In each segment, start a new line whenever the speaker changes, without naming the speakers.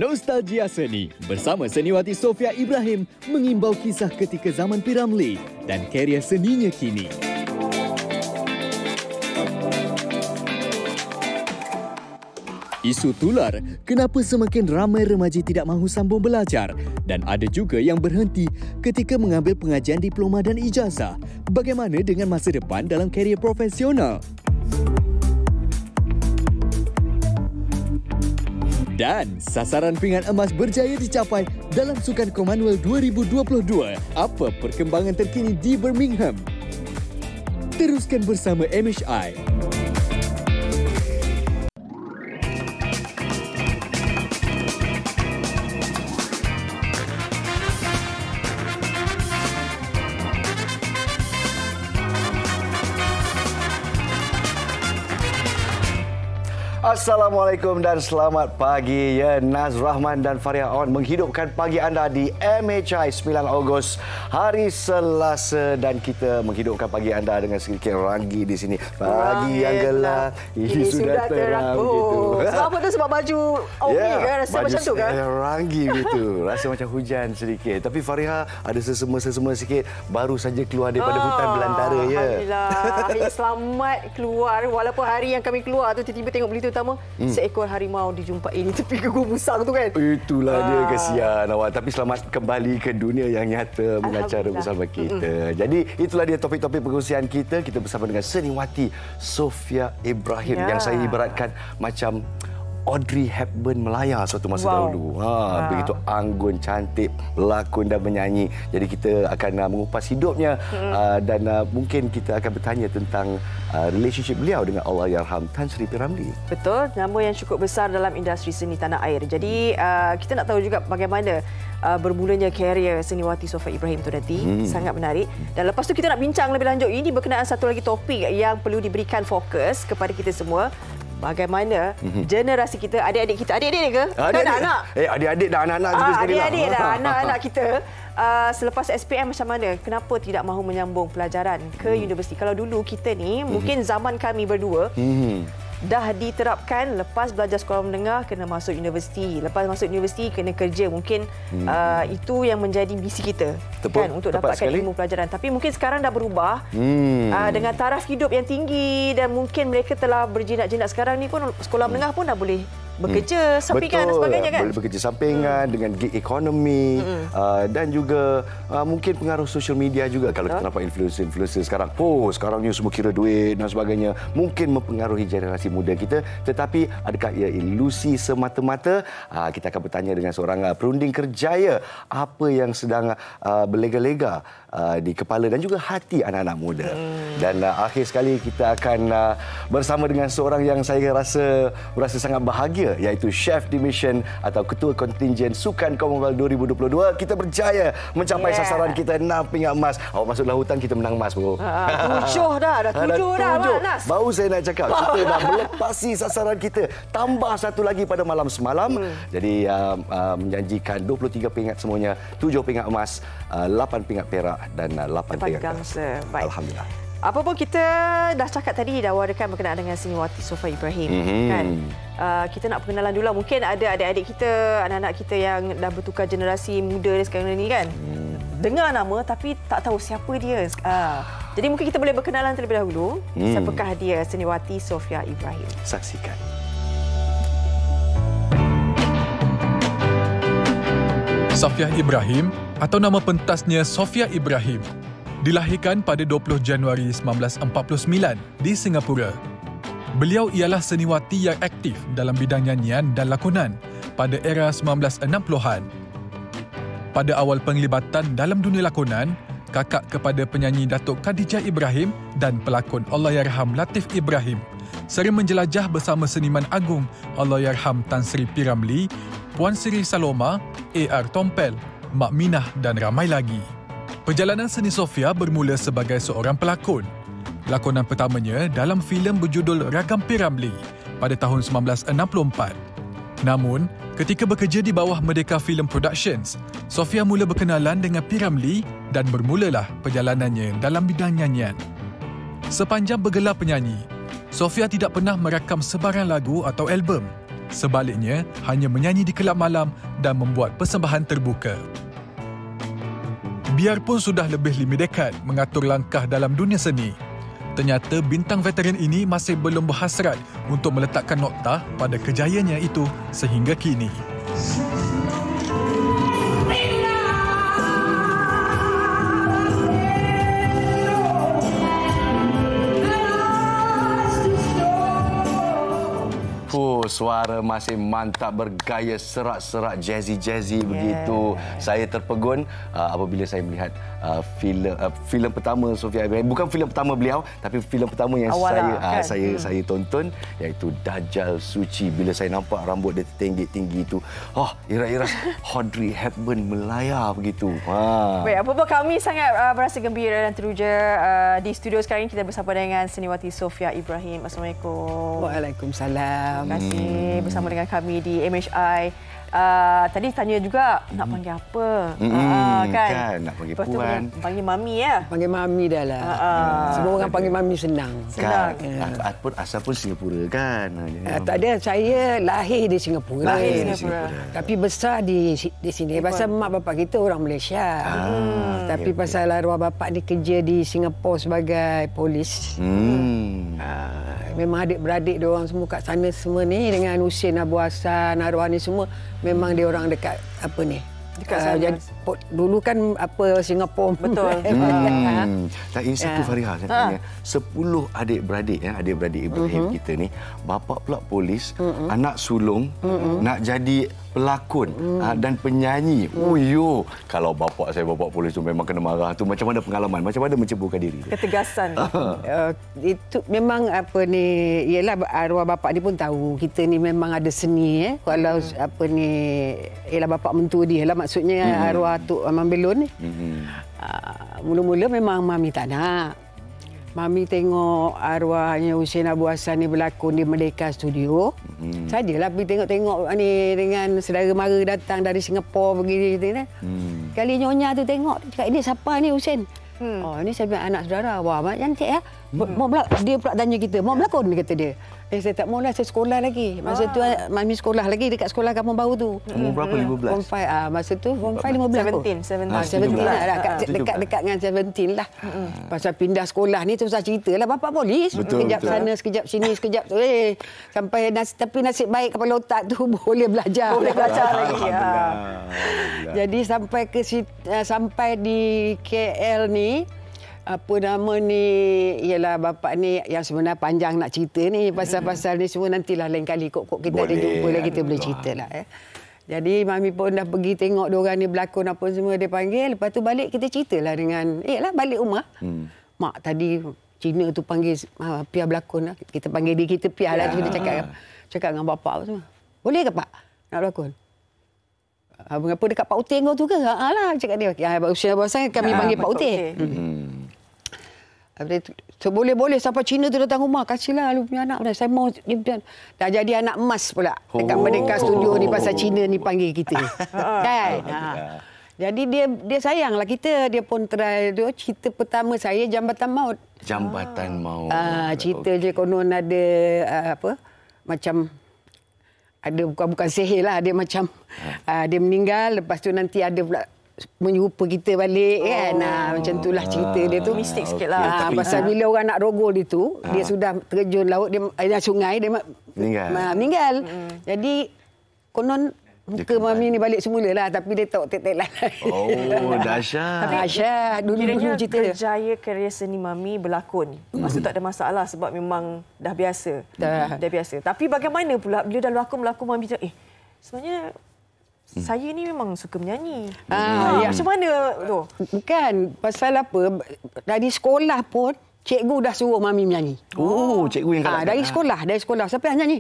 Nostalgia Seni bersama seniwati Sofia Ibrahim mengimbau kisah ketika zaman P.Ramlee dan karya seninya kini. Isu tular, kenapa semakin ramai remaja tidak mahu sambung belajar dan ada juga yang berhenti ketika mengambil pengajian diploma dan ijazah. Bagaimana dengan masa depan dalam karier profesional? Dan sasaran pingat emas berjaya dicapai dalam Sukan Commonwealth 2022. Apa perkembangan terkini di Birmingham? Teruskan bersama MHI.
Assalamualaikum dan selamat pagi. Ya, Naz Rahman dan Faria On menghidupkan pagi anda di MHI 9 Ogos hari Selasa, dan kita menghidupkan pagi anda dengan sedikit ranggi di sini. Pagi yang gelap ini sudah terang begitu.
Sebab apa tu? Sebab baju Omni kan rasa macam tu kan?
Ranggi gitu. Rasa macam hujan sedikit. Tapi Faria ada sesema sikit, baru saja keluar daripada hutan belantara ya.
Alhamdulillah. Hari selamat keluar, walaupun hari yang kami keluar tu tiba-tiba tengok berita utama seekor harimau dijumpai di tepi ke Gua Musang tu kan.
Itulah dia, kesian awak. Tapi selamat kembali ke dunia yang nyata mengacara bersama kita. Jadi itulah dia topik-topik perkongsian kita. Kita bersama dengan seniwati Sofia Ibrahim yang saya ibaratkan macam Audrey Hepburn Melaya suatu masa dahulu. Begitu anggun, cantik, pelakon dan menyanyi. Jadi kita akan mengupas hidupnya dan mungkin kita akan bertanya tentang relationship beliau dengan Allahyarham Tan Sri P.Ramlee.
Betul, nama yang cukup besar dalam industri seni tanah air. Jadi kita nak tahu juga bagaimana bermulanya karier seniwati Sofia Ibrahim tu nanti. Sangat menarik. Dan lepas tu kita nak bincang lebih lanjut. Ini berkenaan satu lagi topik yang perlu diberikan fokus kepada kita semua. Bagaimana generasi kita, adik-adik kita, adik-adik ke? Anak-anak.
Adik-adik dan anak-anak juga sekali lah.
Adik-adik dan anak-anak kita selepas SPM macam mana? Kenapa tidak mahu menyambung pelajaran ke universiti? Kalau dulu kita ni, mungkin zaman kami berdua, dah diterapkan lepas belajar sekolah menengah kena masuk universiti. Lepas masuk universiti kena kerja. Mungkin itu yang menjadi misi kita kan, untuk dapatkan ilmu pelajaran. Tapi mungkin sekarang dah berubah dengan taraf hidup yang tinggi dan mungkin mereka telah berjinak-jinak sekarang ni pun sekolah menengah pun dah boleh bekerja sampingan dan sebagainya kan.
Boleh bekerja sampingan dengan gig ekonomi dan juga mungkin pengaruh social media juga. Kalau kita nampak influencer sekarang, sekarang ni semua kira duit dan sebagainya, mungkin mempengaruhi generasi muda kita. Tetapi adakah ia ilusi semata-mata? Kita akan bertanya dengan seorang perunding kerjaya apa yang sedang berlega-lega di kepala dan juga hati anak-anak muda. Dan akhir sekali kita akan bersama dengan seorang yang saya rasa sangat bahagia, iaitu Chef Dimission atau Ketua Kontingen Sukan Commonwealth 2022. Kita berjaya mencapai sasaran kita 6 pingat emas. Awak masuk lautan, kita menang emas, bro.
7 dah. Dah 7 dah, Nas.
Baru saya nak cakap, kita dah melepasi sasaran kita. Tambah satu lagi pada malam semalam. Jadi menjanjikan 23 pingat semuanya, 7 pingat emas, 8 pingat perak dan 8 pingat
gangsa. Baik.
Alhamdulillah.
Apa pun kita dah cakap tadi, dah warakan berkenaan dengan seniwati Sofia Ibrahim kan. Kita nak perkenalan dulu. Mungkin ada adik-adik kita, anak-anak kita yang dah bertukar generasi muda sekarang ni kan. Dengar nama tapi tak tahu siapa dia. Jadi mungkin kita boleh berkenalan terlebih dahulu. Siapakah dia seniwati Sofia Ibrahim?
Saksikan.
Sofia Ibrahim atau nama pentasnya Sofia Ibrahim dilahirkan pada 20 Januari 1949 di Singapura. Beliau ialah seniwati yang aktif dalam bidang nyanyian dan lakonan pada era 1960-an. Pada awal penglibatan dalam dunia lakonan, kakak kepada penyanyi Datuk Khadijah Ibrahim dan pelakon Allahyarham Latif Ibrahim sering menjelajah bersama seniman agung Allahyarham Tan Sri P.Ramlee, Puan Sri Saloma, A.R. Tompel, Mak Minah dan ramai lagi. Perjalanan seni Sofia bermula sebagai seorang pelakon. Lakonan pertamanya dalam filem berjudul Ragam P.Ramlee pada tahun 1964. Namun, ketika bekerja di bawah Merdeka Film Productions, Sofia mula berkenalan dengan P.Ramlee dan bermulalah perjalanannya dalam bidang nyanyian. Sepanjang bergelar penyanyi, Sofia tidak pernah merakam sebarang lagu atau album. Sebaliknya, hanya menyanyi di kelab malam dan membuat persembahan terbuka. Biarpun sudah lebih 5 dekad mengatur langkah dalam dunia seni, ternyata bintang veteran ini masih belum berhasrat untuk meletakkan noktah pada kejayaannya itu sehingga kini.
Suara masih mantap, bergaya serak-serak jazzy begitu. Saya terpegun apabila saya melihat filem pertama Sofia Ibrahim. Bukan filem pertama beliau, tapi filem pertama yang saya tonton, iaitu Dajjal Suci. Bila saya nampak rambut dia tinggi itu, iras-iras Audrey Hepburn melayar begitu.
Baik, apa-apa kami sangat berasa gembira dan teruja di studio sekarang ini kita bersama dengan seniwati Sofia Ibrahim. Assalamualaikum.
Waalaikumsalam.
Terima kasih bersama dengan kami di MHI. Tadi tanya juga nak panggil apa?
Kan nak panggil puan.
Panggil mami ya.
Panggil mami dah lah. Semua orang panggil mami senang.
Kan. Asal pun Singapura kan.
Tak ada, saya lahir di Singapura. Tapi besar di sini. Pasal mak bapak kita orang Malaysia. Tapi pasal arwah bapak ni kerja di Singapura sebagai polis. Memang adik-beradik dia orang semua kat sana semua ni dengan Husin Abu Hassan, arwah ni semua memang dia orang dekat apa ni. Dekat sana. Jadi, dulu kan apa Singapura.
Betul.
Tak ini satu Fariha saya tanya. 10 adik-beradik adik-beradik Ibrahim kita ni, bapa pula polis, anak sulung nak jadi pelakon dan penyanyi. Kalau bapa saya bapa polis tu memang kena marah tu. Macam mana pengalaman? Macam mana menceburkan diri?
Ketegasan.
Itu memang apa ni, ialah arwah bapak ni pun tahu kita ni memang ada seni kalau apa ni, ialah bapak mentua dia lah, maksudnya arwah Tok Amang Belon ni. Mula-mula memang mami tak nak. Mami tengok arwahnya Husin Abu Hassan ni berlakon di Merdeka Studio. Sajalah pergi tengok-tengok ni dengan saudara mara datang dari Singapura pergi gitu. Kali nyonya tu tengok, cakap ini siapa ni Husin? Ini saya anak saudara. Wah, cantik ya. Dia pula tanya kita, mau berlakon kata dia. Saya tak maulah, saya sekolah lagi. Masa tu mami sekolah lagi dekat sekolah kampung baru tu.
Umur berapa? 15?
Form 5. Masa tu Form 5 15 17 lah. Dekat dengan 17 lah. Pasal pindah sekolah ni tu saya cerita lah. Bapak polis. Sekejap sana, sekejap sini, sekejap tu. Sampai tapi nasib baik kepala otak tu boleh belajar.
Boleh belajar lagi.
Jadi sampai di KL ni, apa nama ni, ialah bapak ni yang sebenarnya panjang nak cerita ni, pasal-pasal ni semua nantilah lain kali kok kita ada jumpa lagi kita boleh cerita lah. Jadi mami pun dah pergi tengok diorang ni berlakon apa semua dia panggil, lepas tu balik kita ceritalah dengan balik rumah. Mak tadi Cina tu panggil Pia berlakon lah. Kita panggil dia kita Pia lah. Kita cakap dengan bapak tu, boleh ke pak nak berlakon? Mengapa dekat Pak Utin kau tu ke? Lah cakap dia. Usia bahasa kami panggil Pak Utin. So, boleh sampai Cina tu datang rumah, kasihlah lu punya anak dah. Saya mau dia dah jadi anak emas pula dekat Merdeka Studio ni pasal Cina ni panggil kita. Kan? Jadi dia sayanglah kita. Dia pun try tu. Cerita pertama saya Jambatan Maut.
Jambatan Maut.
Cerita je konon ada apa macam ada bukan sihir lah, dia macam dia meninggal, lepas tu nanti ada pula menyerupa kita balik kan. Macam itulah cerita dia tu.
Mistik sikit lah.
Pasal bila orang nak rogol dia tu, dia sudah terjun laut, dia sungai, dia meninggal. Jadi konon muka mami ni balik semula lah, tapi dia tak tek-tek lah.
Dahsyat.
Dahsyat. Dulu cerita dia.
Kerjaya kerja seni mami berlakon. Maksud tak ada masalah sebab memang dah biasa. Dah biasa. Tapi bagaimana pula bila dah berlakon mami cakap, sebenarnya saya ni memang suka menyanyi. Macam mana tu? Bukan.
Pasal apa, dari sekolah pun cikgu dah suruh mami menyanyi.
Cikgu yang galak.
Dari sekolah. Siapa yang nyanyi?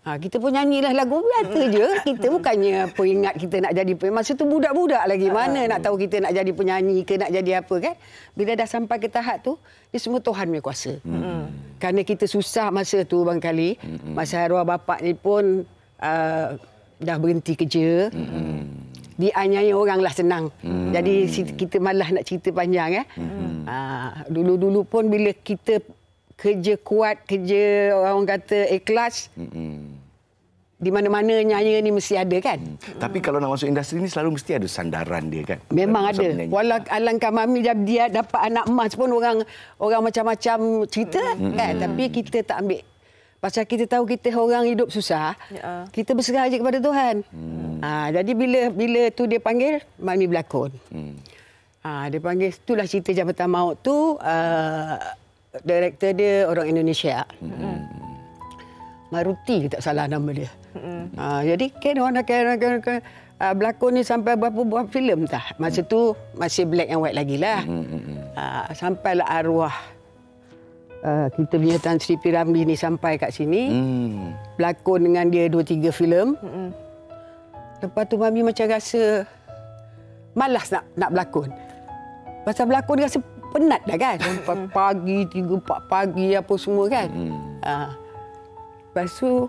Kita pun nyanyilah lagu biasa je. Kita bukannya apa ingat kita nak jadi masa tu budak-budak lagi. Mana nak tahu kita nak jadi penyanyi ke nak jadi apa kan. Bila dah sampai ke tahap tu, dia semua Tuhan punya kuasa. Kerana kita susah masa tu barangkali. Masa arwah bapak ni pun dah berhenti kerja. Dianiaya orang lah senang. Jadi kita malah nak cerita panjang. Dulu-dulu pun bila kita kerja kuat, kerja orang kata ikhlas, di mana-mana nyanyi ni mesti ada kan.
Tapi kalau nak masuk industri ni selalu mesti ada sandaran dia kan.
Memang
Masuk
ada.
menyanyi.
Walau alangkah Mami dia dapat anak emas pun orang macam-macam cerita kan. Tapi kita tak ambil. Pasal kita tahu kita orang hidup susah.
Ya.
Kita berserah je kepada Tuhan. Jadi bila tu dia panggil, Mami berlakon. Dia panggil, itulah cerita Jabatan Maut tu. Director dia orang Indonesia. Maruti tak salah nama dia. Jadi orang berlakon ni sampai berapa buah filem dah. Masa tu masih black and white lagi lah. Sampailah arwah kita punya Tan Sri P. Ramlee ni sampai kat sini. Berlakon dengan dia 2-3 filem. Lepas tu Mami macam rasa malas nak berlakon. Pasal berlakon rasa penat dah kan. Sampai pagi 3-4 pagi apa semua kan. Lepas tu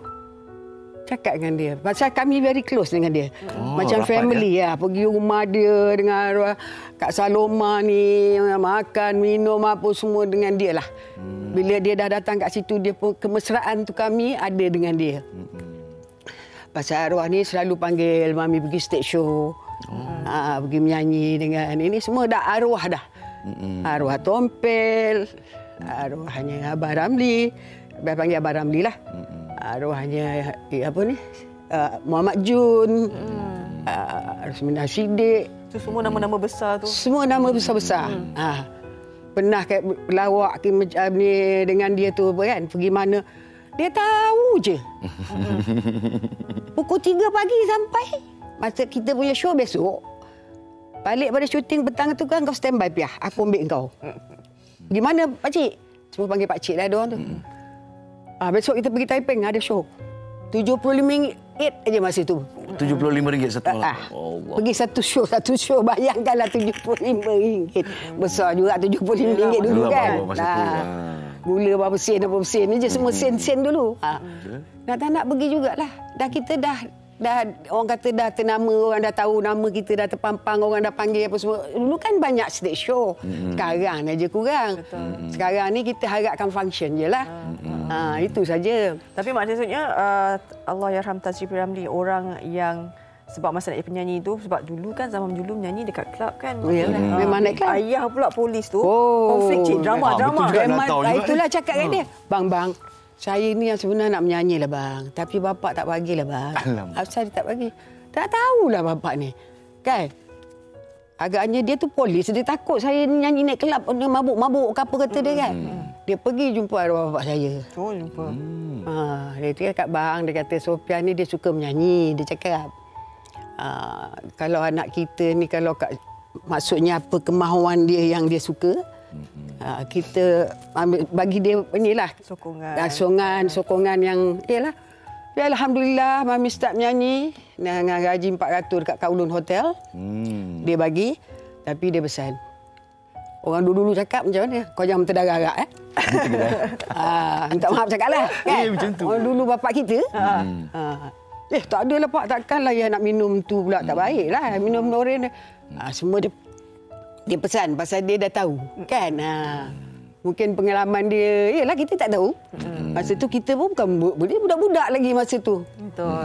cakap dengan dia. Pasal kami very close dengan dia. Macam family ya. Pergi rumah dia dengan arwah Kak Saloma ni. Makan, minum apa semua dengan dia lah. Bila dia dah datang kat situ, dia pun kemesraan tu kami ada dengan dia. Pasal arwah ni selalu panggil Mami pergi stage show. Pergi menyanyi dengan ini semua dah arwah dah. Arwah Tompel. Arwahnya Abah Ramlee. Abah panggil Abah Ramlee lah. Arwahnya Muhammad Jun, Rosminah Siddiq.
Itu semua nama-nama besar tu.
Semua nama besar-besar. Pernah pelawak ni dengan dia tu kan, pergi mana dia tahu je. Pukul 3 pagi sampai masa kita punya show besok. Balik pada syuting petang tu kan kau standby Piah, aku ambil kau. Gimana pak cik? Semua panggil pak cik lah dia orang tu. Besok kita pergi Taiping ada show. RM75 aja masa tu.
RM75 satu malam.
Pergi satu show bayangkanlah RM75. Besar juga RM75 dulu kan. Gula berapa sen je semua sen dulu. Tak nak pergi jugalah. Dah kita dah orang kata dah ternama, orang dah tahu nama kita, dah terpampang, orang dah panggil apa semua. Dulu kan banyak stage show. Sekarang aja kurang. Sekarang ni kita harapkan function je lah. Itu saja.
Tapi maksudnya Allahyarham Tan Sri P. Ramlee orang yang sebab masa nak jadi penyanyi tu, sebab dulu kan zaman dulu menyanyi dekat klub kan.
Memang naik klub.
Ayah pula polis tu. Konflik cik drama.
Itulah cakap kat dia. Bang, saya ni yang sebenarnya nak menyanyi lah bang. Tapi bapak tak bagilah bang. Asal dia tak bagi? Tak tahulah bapak ni. Kan? Agaknya dia tu polis. Dia takut saya nyanyi naik kelab. Mabuk-mabuk ke apa kata dia kan. Dia pergi jumpa arwah bapak saya.
Oh, jumpa.
Dia cakap bang. Dia kata Sofian ni dia suka menyanyi. Dia cakap. Kalau anak kita ni kalau maksudnya apa kemahuan dia yang dia suka. Kita bagi dia inilah sokongan yang ialah ya alhamdulillah Mami start menyanyi dengan gaji 400 dekat Kowloon Hotel. Dia bagi tapi dia pesan. Orang dulu cakap macam mana? Kau jangan terdarak minta maaf cakaplah kan.
Macam tu.
Orang dulu bapak kita. Tak adalah pak, takkanlah ya nak minum tu pula tak baiklah. Minum Norin. Semua dia pesan pasal dia dah tahu kan. Mungkin pengalaman dia ialah kita tak tahu. Masa tu kita pun bukan budak-budak lagi masa tu.
Betul.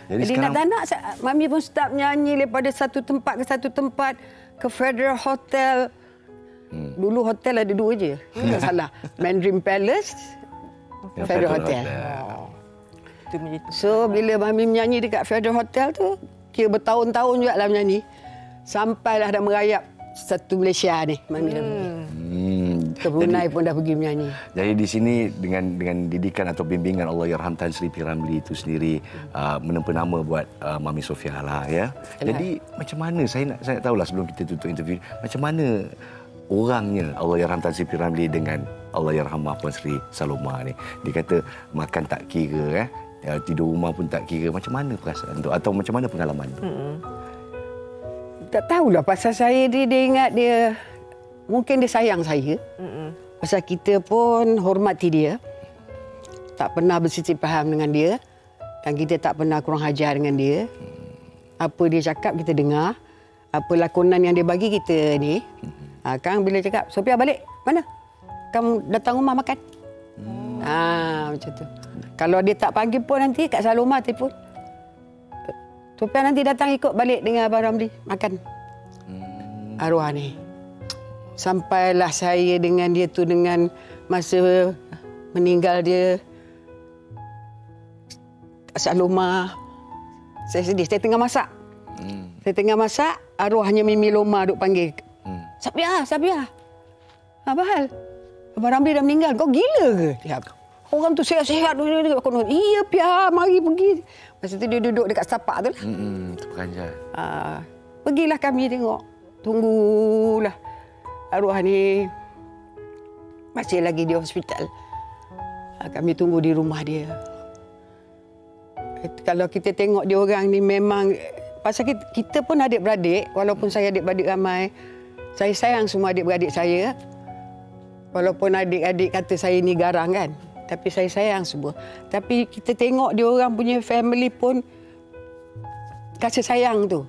Jadi sekarang, nak Mami pun start menyanyi daripada satu tempat ke satu tempat ke Federal Hotel. Dulu hotel ada 2 je. Tak salah. Mandarin Palace, Federal Hotel. So bila Mami menyanyi dekat Federal Hotel tu, kira bertahun-tahun juga lah menyanyi. Sampailah dah merayap satu Malaysia ni Mami ke Brunei pun dah pergi menyanyi.
Jadi di sini dengan didikan atau bimbingan Allahyarham Tan Sri P. Ramlee itu sendiri menempa nama buat Mami Sofia lah ya. Jadi macam mana saya nak tahulah sebelum kita tutup interview, macam mana orangnya Allahyarham Tan Sri P. Ramlee dengan Allahyarhamah Puan Sri Saloma ni. Dia kata makan tak kira tidur rumah pun tak kira. Macam mana perasaan tu atau macam mana pengalaman tu?
Tak tahulah pasal saya dia ingat dia mungkin dia sayang saya. Pasal kita pun hormati dia. Tak pernah bersisip faham dengan dia dan kita tak pernah kurang ajar dengan dia. Apa dia cakap kita dengar. Apa lakonan yang dia bagi kita ni. Kang bila cakap Sophia balik mana? Kamu datang rumah makan. Macam tu. Kalau dia tak panggil pun nanti Kak Saloma telefon. Tuan nanti datang ikut balik dengan Abang Ramli makan. Arwah ni. Sampailah saya dengan dia tu dengan masa meninggal dia. Kak Saloma. Saya sedih. Saya tengah masak. Saya tengah masak, arwahnya Mimi Loma duk panggil. Sabiah. Apa hal? Abang Ramli dah meninggal. Kau gila ke? Ya. Orang tu sehat-sehat. Iya, Pia, mari pergi. Masa tu dia duduk dekat setapak tu lah.
Terperanjat.
Pergilah kami tengok. Tunggulah. Arwah ni masih lagi di hospital. Kami tunggu di rumah dia. Kalau kita tengok dia orang ni memang... Pasal kita pun adik-beradik. Walaupun saya adik-beradik ramai. Saya sayang semua adik-beradik saya. Walaupun adik-adik kata saya ni garang kan. Tapi saya sayang semua. Tapi kita tengok dia orang punya family pun kasih sayang tu.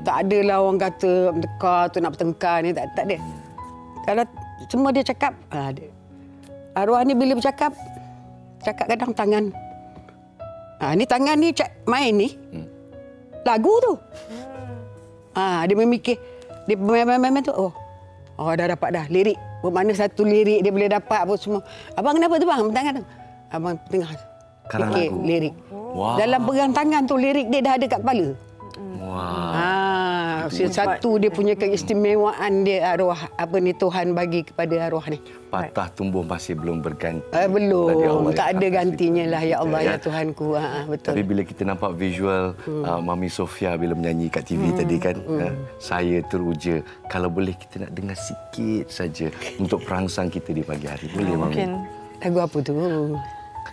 Tak adalah orang kata bertengkar tu nak bertengkar ni. Tak ada. Kalau semua dia cakap, arwah ni bila bercakap, cakap kadang tangan. Ni tangan ni main ni. Lagu tu. Dia memikir. Dia main tu. Oh dah dapat dah. Lirik. Bermakna satu lirik dia boleh dapat apa semua. Abang kenapa tu bang? Tangan tu. Abang tengah fikir lirik. Wow. Dalam pegang tangan tu lirik dia dah ada kat kepala. Satu dia punya keistimewaan dia arwah Tuhan bagi kepada arwah ni.
Patah tumbuh masih belum berganti.
Belum. Tak ada gantinya lah ya Allah ya Tuhanku. Betul.
Tapi bila kita nampak visual Mami Sofia bila menyanyi kat TV tadi kan, saya teruja kalau boleh kita nak dengar sikit saja untuk perangsang kita di pagi hari. Boleh Mami?
Lagu apa tu?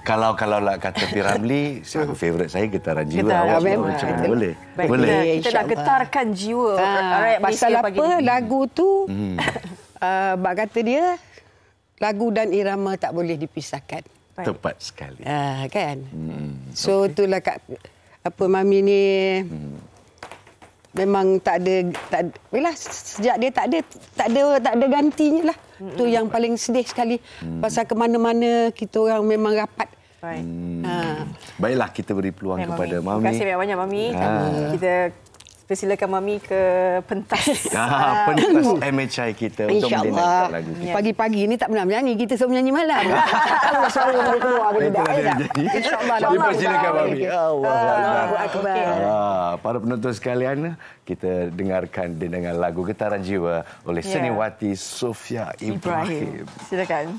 Kalau nak kata P. Ramli, favourite saya Getaran Jiwa. Macam mana boleh? Boleh.
Kita nak getarkan jiwa rakyat Malaysia
pasal
pagi
apa
ni.
lagu tu? Bak kata dia lagu dan irama tak boleh dipisahkan.
Tepat sekali.
Kan? So itulah Mami ni memang tak ada sejak dia tak ada gantinya lah. Tu yang paling sedih sekali. Pasal ke mana-mana kita orang memang rapat.
Baiklah kita beri peluang kepada Mami.
Terima kasih banyak Mami. Kita persilakan Mami ke pentas.
Pentas MHI kita untuk menyanyikan lagu kita.
Pagi-pagi ni tak pernah menyanyi. Kita selalu menyanyi malam. Kalau suara boleh keluar boleh tak. InsyaAllah.
Dipersilakan Mami.
Allahu Akbar.
Para penonton sekalian, kita dengarkan dengan lagu Getaran Jiwa oleh seniwati Sofia Ibrahim.
Silakan.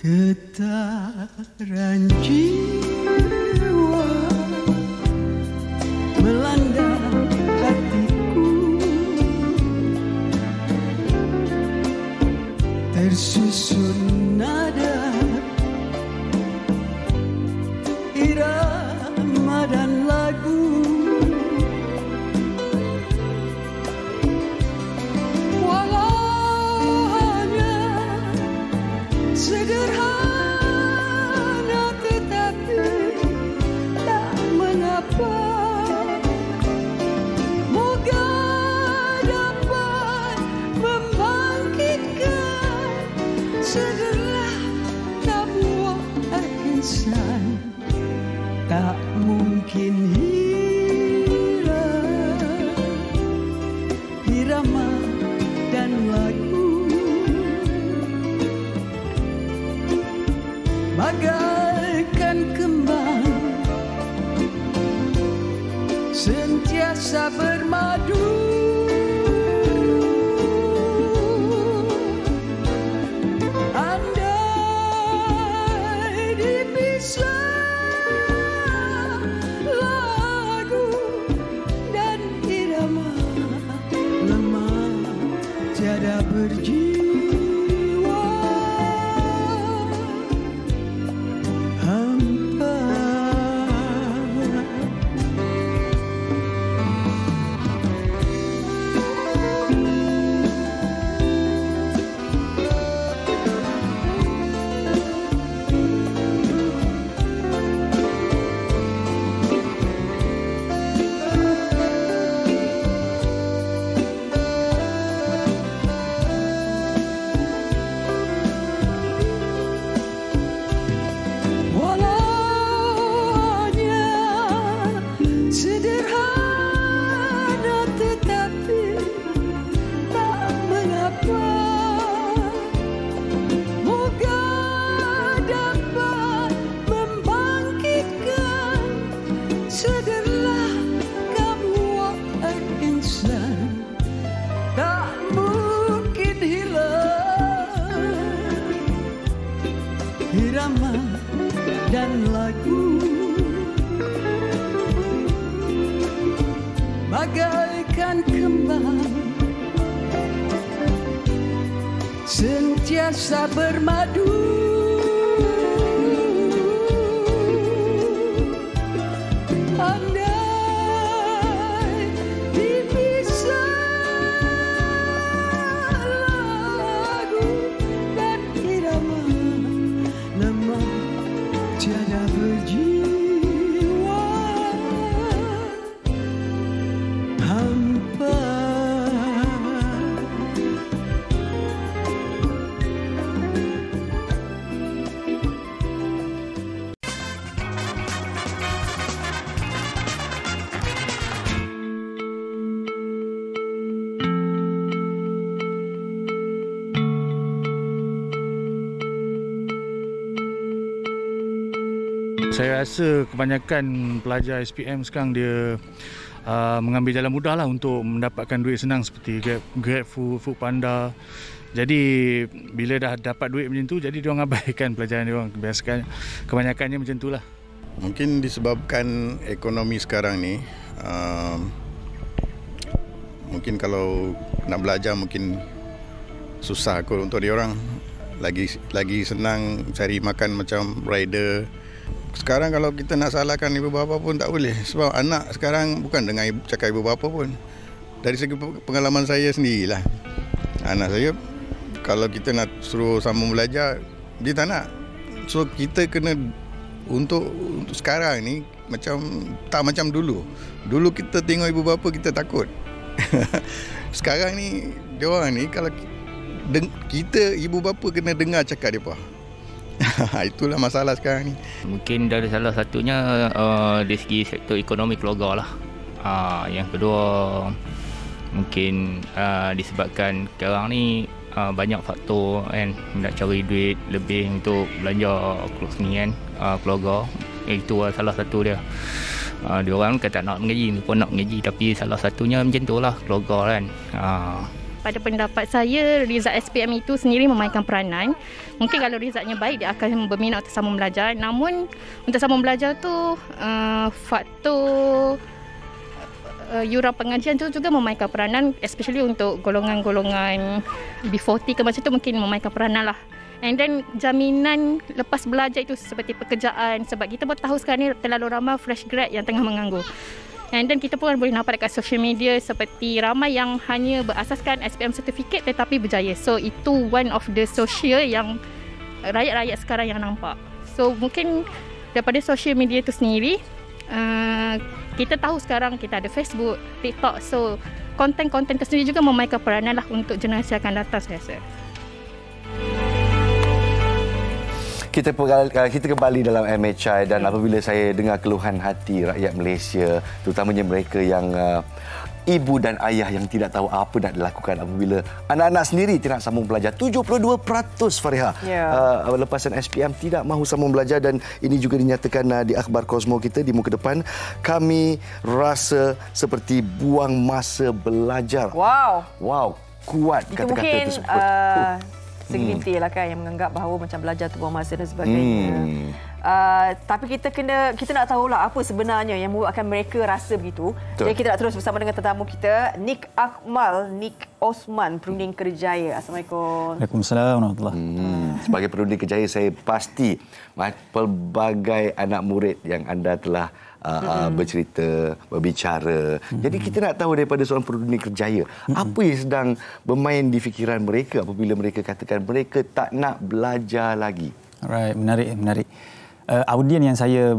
Getaran jiwa melanda hatiku, tersusun nada irama dan lagu, walau hanya sederhana tetapi tak mengapa. Moga dapat membangkitkan segala tabuah insan. Tak mungkin irama dan lagu, bagaikan kembang sentiasa bermadu. Andai dipisah lagu dan irama, lemah tiada berjiwa. irama dan lagu, bagaikan kembang sentiasa bermadu. Andai dipisah lagu dan irama lemah tiada berjiwa, hampa.
Saya rasa kebanyakan pelajar SPM sekarang dia mengambil jalan mudah lah untuk mendapatkan duit senang seperti Grab Food, Foodpanda. Jadi bila dah dapat duit macam tu, jadi diorang abaikan pelajaran diorang. Biasakan kebanyakannya macam tu lah.
Mungkin disebabkan ekonomi sekarang ni, mungkin kalau nak belajar mungkin susah kot untuk diorang. Lagi senang cari makan macam rider. Sekarang kalau kita nak salahkan ibu bapa pun tak boleh, sebab anak sekarang bukan dengar cakap ibu bapa pun. Dari segi pengalaman saya sendirilah, anak saya kalau kita nak suruh sambung belajar, dia tak nak. So kita kena untuk sekarang ni tak macam dulu. Dulu kita tengok ibu bapa kita takut. Sekarang ni diorang ni kalau kita ibu bapa kena dengar cakap depa. Itulah masalah sekarang ni.
Mungkin dari salah satunya dari segi sektor ekonomi keluarga lah. Yang kedua mungkin disebabkan sekarang ni banyak faktor kan, nak cari duit lebih untuk belanja ni kan, keluarga. Itu salah satu dia. Diorang kata nak mengaji, pun nak mengaji, tapi salah satunya macam tu lah, keluarga kan.
Pada pendapat saya, result SPM itu sendiri memainkan peranan. Mungkin kalau resultnya baik, dia akan berminat untuk sambung belajar. Namun untuk sambung belajar tu faktor yuran pengajian tu juga memainkan peranan, especially untuk golongan-golongan B40 ke macam tu, mungkin memainkan peranan lah. And then jaminan lepas belajar itu seperti pekerjaan, sebab kita pun tahu sekarang ni terlalu ramai fresh grad yang tengah menganggur. And then kita pun boleh nampak dekat social media seperti ramai yang hanya berasaskan SPM certificate tetapi berjaya. So itu one of the social yang rakyat-rakyat sekarang yang nampak. So mungkin daripada social media itu sendiri, kita tahu sekarang kita ada Facebook, TikTok. So konten-konten itu sendiri juga memainkan peranan lah untuk generasi akan datang, saya rasa.
Kita kembali dalam MHI dan apabila saya dengar keluhan hati rakyat Malaysia, terutamanya mereka yang ibu dan ayah yang tidak tahu apa nak dilakukan apabila anak-anak sendiri tidak sambung belajar. 72% Fariha lepasan SPM tidak mahu sambung belajar, dan ini juga dinyatakan di akhbar Kosmo kita di muka depan. Kami rasa seperti buang masa belajar. Wow, kuat kata-kata tersebut.
Segelintir lah kan yang menganggap bahawa macam belajar tu buang masa dan sebagainya. Tapi kita nak tahulah apa sebenarnya yang membuatkan mereka rasa begitu. Betul. Jadi kita nak terus bersama dengan tetamu kita, Nick Akmal, Nick Osman, Perunding Kerjaya. Assalamualaikum.
Waalaikumsalam warahmatullahi.
Sebagai Perunding Kerjaya, saya pasti pelbagai anak murid yang anda telah bercerita, berbicara. Jadi kita nak tahu daripada seorang Perunding Kerjaya, apa yang sedang bermain di fikiran mereka apabila mereka katakan mereka tak nak belajar lagi.
Alright, menarik. Audien yang saya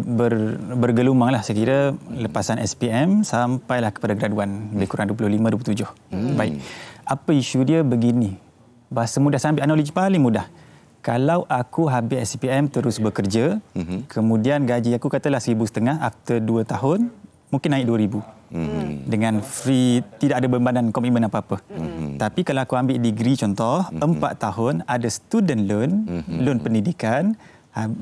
bergelumang lah, saya kira lepasan SPM sampailah kepada graduan, lebih kurang 25-27. Baik, apa isu dia begini, bahasa mudah, saya ambil analogi paling mudah. Kalau aku habis SPM terus bekerja, kemudian gaji aku katalah 1,500, after 2 tahun mungkin naik 2,000. Dengan free, tidak ada bebanan komitmen apa-apa. Tapi kalau aku ambil degree contoh, 4 tahun ada student loan, loan pendidikan,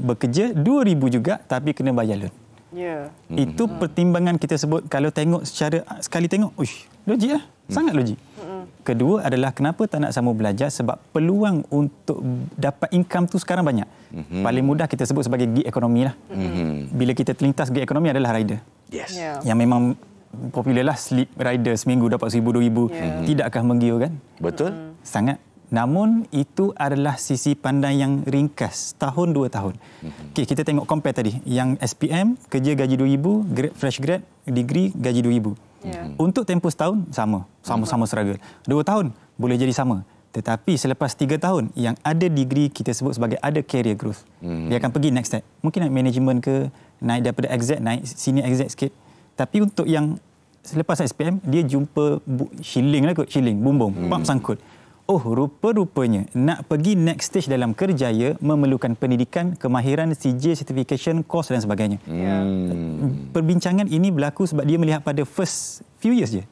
bekerja 2,000 juga tapi kena bayar loan. Itu pertimbangan kita sebut, kalau tengok secara sekali tengok, logik lah, sangat logik. Kedua adalah kenapa tak nak sambung belajar, sebab peluang untuk dapat income tu sekarang banyak. Paling mudah kita sebut sebagai gig ekonomi lah. Bila kita terlintas gig ekonomi adalah rider.
Yes.
Yang memang popular lah, sleep rider, seminggu dapat RM1,000, RM2,000. Tidakkah menggiurkan?
Betul.
Sangat. Namun itu adalah sisi pandang yang ringkas, tahun 2 tahun. Okey, kita tengok compare tadi. Yang SPM kerja gaji RM2,000, fresh grad degree gaji RM2,000. Untuk tempoh setahun sama-sama struggle. 2 tahun boleh jadi sama. Tetapi selepas 3 tahun yang ada degree kita sebut sebagai ada career growth. Dia akan pergi next step. Mungkin naik management ke, naik daripada exec, naik senior exec sikit. Tapi untuk yang selepas SPM dia jumpa shilling lah kot, shilling, bumbung, pump sangkut. Oh, rupa-rupanya nak pergi next stage dalam kerjaya memerlukan pendidikan, kemahiran, CJ, certification, course dan sebagainya. Perbincangan ini berlaku sebab dia melihat pada first few years je.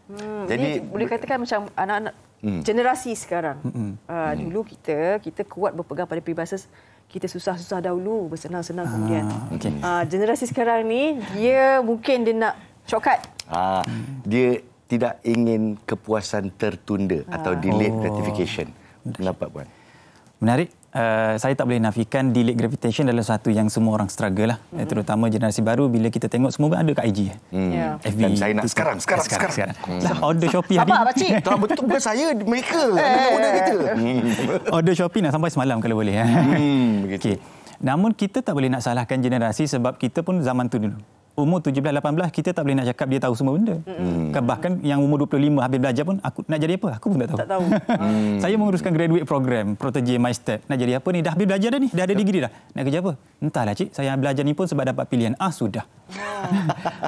Jadi boleh katakan macam anak-anak generasi sekarang. Dulu kita kuat berpegang pada peribahasa kita susah-susah dahulu, bersenang-senang kemudian. Generasi sekarang ni dia mungkin dia nak shortcut.
Dia tidak ingin kepuasan tertunda atau delayed gratification. Pendapat Puan?
Menarik. Saya tak boleh nafikan delayed gratification adalah satu yang semua orang struggle lah. Terutama generasi baru bila kita tengok semua ada kat IG. FB.
Dan saya nak sekarang.
Lah, order Shopee hari
pakcik?
Tak betul, bukan saya, mereka. Order kita.
Order Shopee nak sampai semalam kalau boleh.
Begitu.
Okay. Namun kita tak boleh nak salahkan generasi sebab kita pun zaman tu dulu. Umur 17-18 kita tak boleh nak cakap dia tahu semua benda. Bahkan yang umur 25 habis belajar pun aku nak jadi apa? Aku pun tak tahu. Saya menguruskan graduate program, Protege My Step. Nak jadi apa ni? Dah habis belajar dah ni, dah ada degree dah. Nak kerja apa? Entahlah cik, saya belajar ni pun sebab dapat pilihan. Sudah.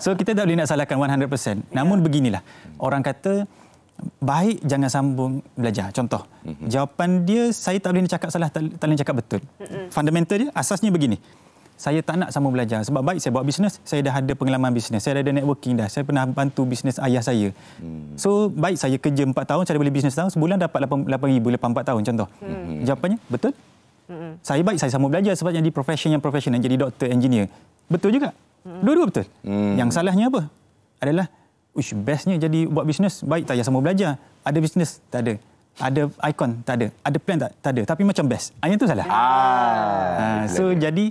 So kita tak boleh nak salahkan 100%. Namun beginilah. Orang kata baik jangan sambung belajar. Contoh, jawapan dia saya tak boleh nak cakap salah, tak boleh cakap betul. Fundamental dia asasnya begini. Saya tak nak sambung belajar sebab baik saya buat bisnes, saya dah ada pengalaman bisnes, saya dah ada networking dah, saya pernah bantu bisnes ayah saya. So baik saya kerja 4 tahun, saya boleh bisnes tahun, sebulan dapat 8,000 lepas 4 tahun contoh. Jawapannya betul? Saya baik saya sambung belajar sebab jadi profession yang jadi doktor, engineer. Betul juga. Dua-dua betul. Yang salahnya apa? Adalah bestnya jadi buat bisnes, baik tak payah sambung belajar. Ada bisnes? Tak ada. Ada ikon? Tak ada. Ada plan? Tak ada. Tapi macam best. Yang itu salah. So jadi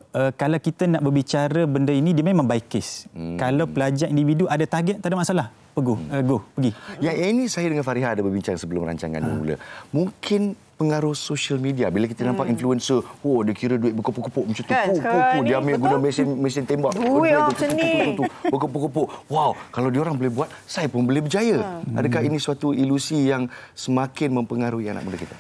kalau kita nak berbicara benda ini, dia memang by case. Kalau pelajar individu ada target, tak ada masalah. Pergi.
Yang ini saya dengan Fariha ada berbincang sebelum rancangan mula. Mungkin pengaruh social media. Bila kita nampak influencer, dia kira duit berkepuk-kepuk macam tu. Dia ambil guna mesin tembak.
Duit macam ni.
Berkepuk-kepuk. Wow, kalau diorang boleh buat, saya pun boleh berjaya. Adakah ini suatu ilusi yang semakin mempengaruhi anak muda kita?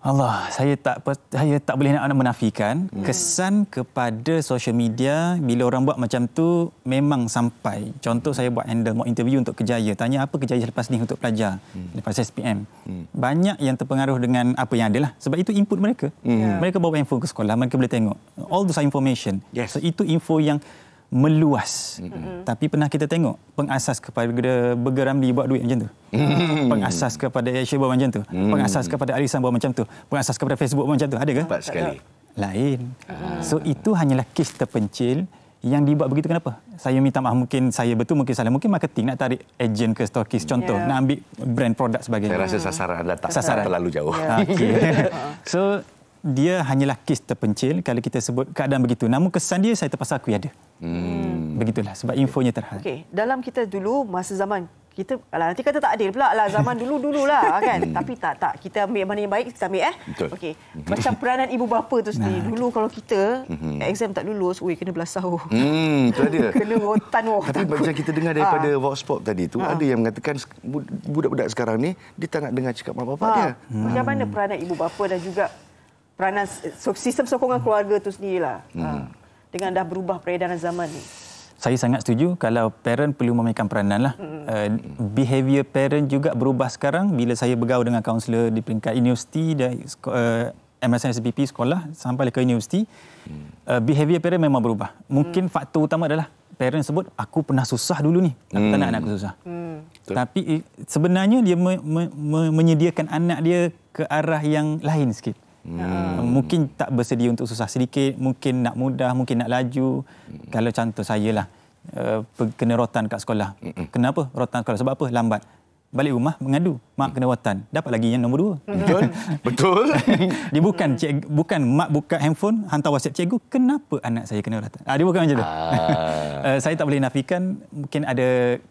Allah, saya tak boleh nak menafikan kesan kepada social media bila orang buat macam tu memang sampai. Contoh saya buat handle mock interview untuk Kejaya, tanya apa Kejaya selepas ni untuk pelajar, lepas SPM. Banyak yang terpengaruh dengan apa yang ada lah. Sebab itu input mereka. Mereka bawa handphone ke sekolah, mereka boleh tengok all those information. So itu info yang meluas. Tapi pernah kita tengok pengasas kepada Burger Ramli buat duit macam tu. Pengasas kepada Asia buat macam tu. Pengasas kepada Arisan buat macam tu. Pengasas kepada Facebook buat macam tu. Ada ke?
Tepat sekali.
Lain. So itu hanyalah kes terpencil yang dibuat begitu. Kenapa? Saya minta maaf, mungkin saya betul, mungkin salah. Mungkin marketing nak tarik agent ke stokis. Contoh, nak ambil brand produk sebagainya.
Saya rasa sasaran anda tak terlalu jauh.
So dia hanyalah kes terpencil kalau kita sebut keadaan begitu. Namun kesan dia saya terpaksa akui ada. Begitulah sebab infonya terhad.
Okey, dalam kita dulu masa zaman kita nanti kata tak adil pula lah zaman dululah kan. Tapi tak kita ambil mana yang baik kita ambil Okey. Macam peranan ibu bapa tu sendiri. Dulu kalau kita exam tak lulus, kena belasah.
Itu dia.
Kena rotan.
Tapi macam kita dengar daripada Vox Pop tadi tu, ada yang mengatakan budak-budak sekarang ni dia tak nak dengar cakap mak bapak dia.
Macam mana peranan ibu bapa dan juga peranan sistem sokongan keluarga tu sendirilah. Dengan dah berubah peredaran zaman ni.
Saya sangat setuju kalau parent perlu memainkan peranan lah. Behavior parent juga berubah sekarang bila saya bergaul dengan kaunselor di peringkat universiti dan MSN SPP sekolah sampai ke universiti. Behavior parent memang berubah. Mungkin faktor utama adalah parent sebut aku pernah susah dulu ni. Tak nak anak aku susah. Tapi sebenarnya dia menyediakan anak dia ke arah yang lain sikit. Mungkin tak bersedia untuk susah sedikit, mungkin nak mudah, mungkin nak laju. Kalau contoh saya lah, kena rotan kat sekolah. Kenapa rotan sekolah? Sebab apa? Lambat. balik rumah mengadu, mak kena watan. Dapat lagi yang nombor 2.
Betul. Betul.
Dia bukan mak buka handphone, hantar WhatsApp cikgu, kenapa anak saya kena watan? Dia bukan macam tu. Saya tak boleh nafikan, mungkin ada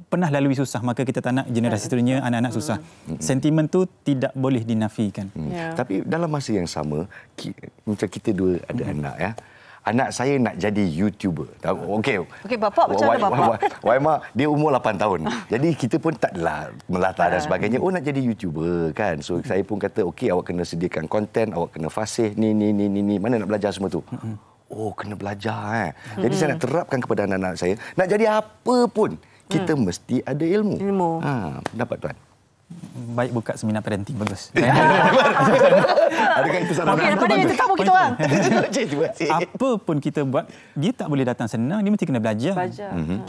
pernah lalui susah, maka kita tak nak generasi seterusnya anak-anak susah. Sentimen tu tidak boleh dinafikan.
Tapi dalam masa yang sama, macam kita dua ada anak ya. Anak saya nak jadi YouTuber. Okey,
bapak macam mana bapak?
Mak, dia umur 8 tahun. Jadi kita pun taklah melata dan sebagainya. Nak jadi YouTuber kan. So saya pun kata, okey, awak kena sediakan konten, awak kena fasih ni. Mana nak belajar semua tu? Kena belajar. Jadi saya nak terapkan kepada anak-anak saya. Nak jadi apa pun, kita mesti ada ilmu. Dapat tuan.
Baik buka seminar parenting, bagus.
Adakah itu salah?
Okey, daripada yang tetamu kita orang.
Apa pun kita buat, dia tak boleh datang senang, dia mesti kena belajar.